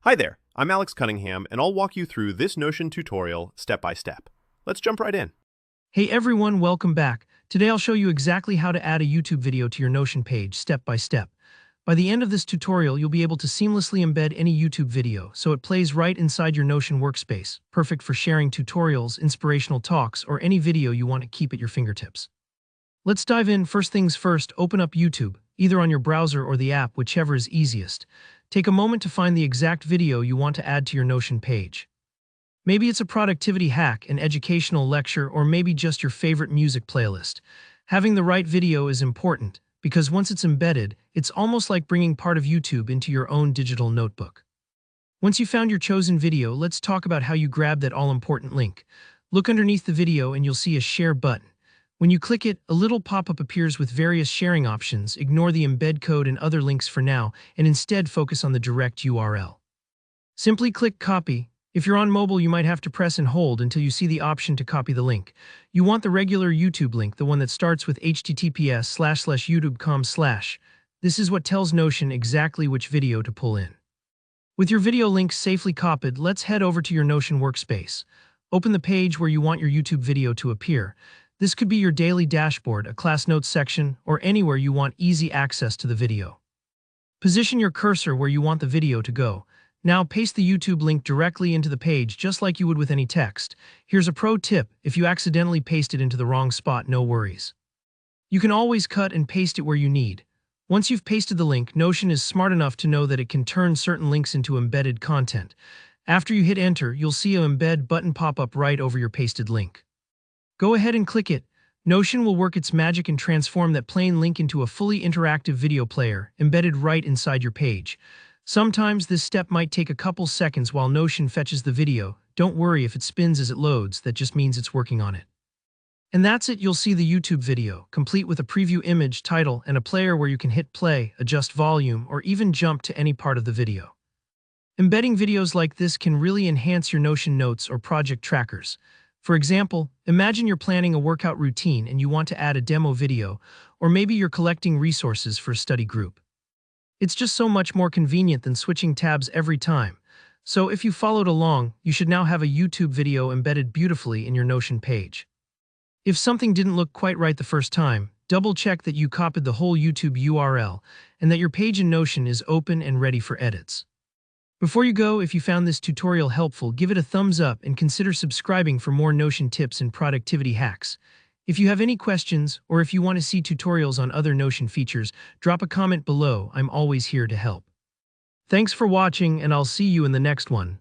Hi there, I'm Alex Cunningham, and I'll walk you through this Notion tutorial step by step. Let's jump right in. Hey everyone, welcome back. Today I'll show you exactly how to add a YouTube video to your Notion page, step by step. By the end of this tutorial, you'll be able to seamlessly embed any YouTube video, so it plays right inside your Notion workspace, perfect for sharing tutorials, inspirational talks, or any video you want to keep at your fingertips. Let's dive in. First things first, open up YouTube, either on your browser or the app, whichever is easiest. Take a moment to find the exact video you want to add to your Notion page. Maybe it's a productivity hack, an educational lecture, or maybe just your favorite music playlist. Having the right video is important, because once it's embedded, it's almost like bringing part of YouTube into your own digital notebook. Once you've found your chosen video, let's talk about how you grab that all-important link. Look underneath the video and you'll see a share button. When you click it, a little pop-up appears with various sharing options. Ignore the embed code and other links for now, and instead focus on the direct URL. Simply click Copy. If you're on mobile, you might have to press and hold until you see the option to copy the link. You want the regular YouTube link, the one that starts with https://youtube.com/. This is what tells Notion exactly which video to pull in. With your video link safely copied, let's head over to your Notion workspace. Open the page where you want your YouTube video to appear. This could be your daily dashboard, a class notes section, or anywhere you want easy access to the video. Position your cursor where you want the video to go. Now paste the YouTube link directly into the page just like you would with any text. Here's a pro tip: if you accidentally paste it into the wrong spot, no worries. You can always cut and paste it where you need. Once you've pasted the link, Notion is smart enough to know that it can turn certain links into embedded content. After you hit enter, you'll see an embed button pop up right over your pasted link. Go ahead and click it. Notion will work its magic and transform that plain link into a fully interactive video player, embedded right inside your page. Sometimes this step might take a couple seconds while Notion fetches the video. Don't worry if it spins as it loads, that just means it's working on it. And that's it, you'll see the YouTube video, complete with a preview image, title, and a player where you can hit play, adjust volume, or even jump to any part of the video. Embedding videos like this can really enhance your Notion notes or project trackers. For example, imagine you're planning a workout routine and you want to add a demo video, or maybe you're collecting resources for a study group. It's just so much more convenient than switching tabs every time. So if you followed along, you should now have a YouTube video embedded beautifully in your Notion page. If something didn't look quite right the first time, double-check that you copied the whole YouTube URL and that your page in Notion is open and ready for edits. Before you go, if you found this tutorial helpful, give it a thumbs up and consider subscribing for more Notion tips and productivity hacks. If you have any questions, or if you want to see tutorials on other Notion features, drop a comment below. I'm always here to help. Thanks for watching, and I'll see you in the next one.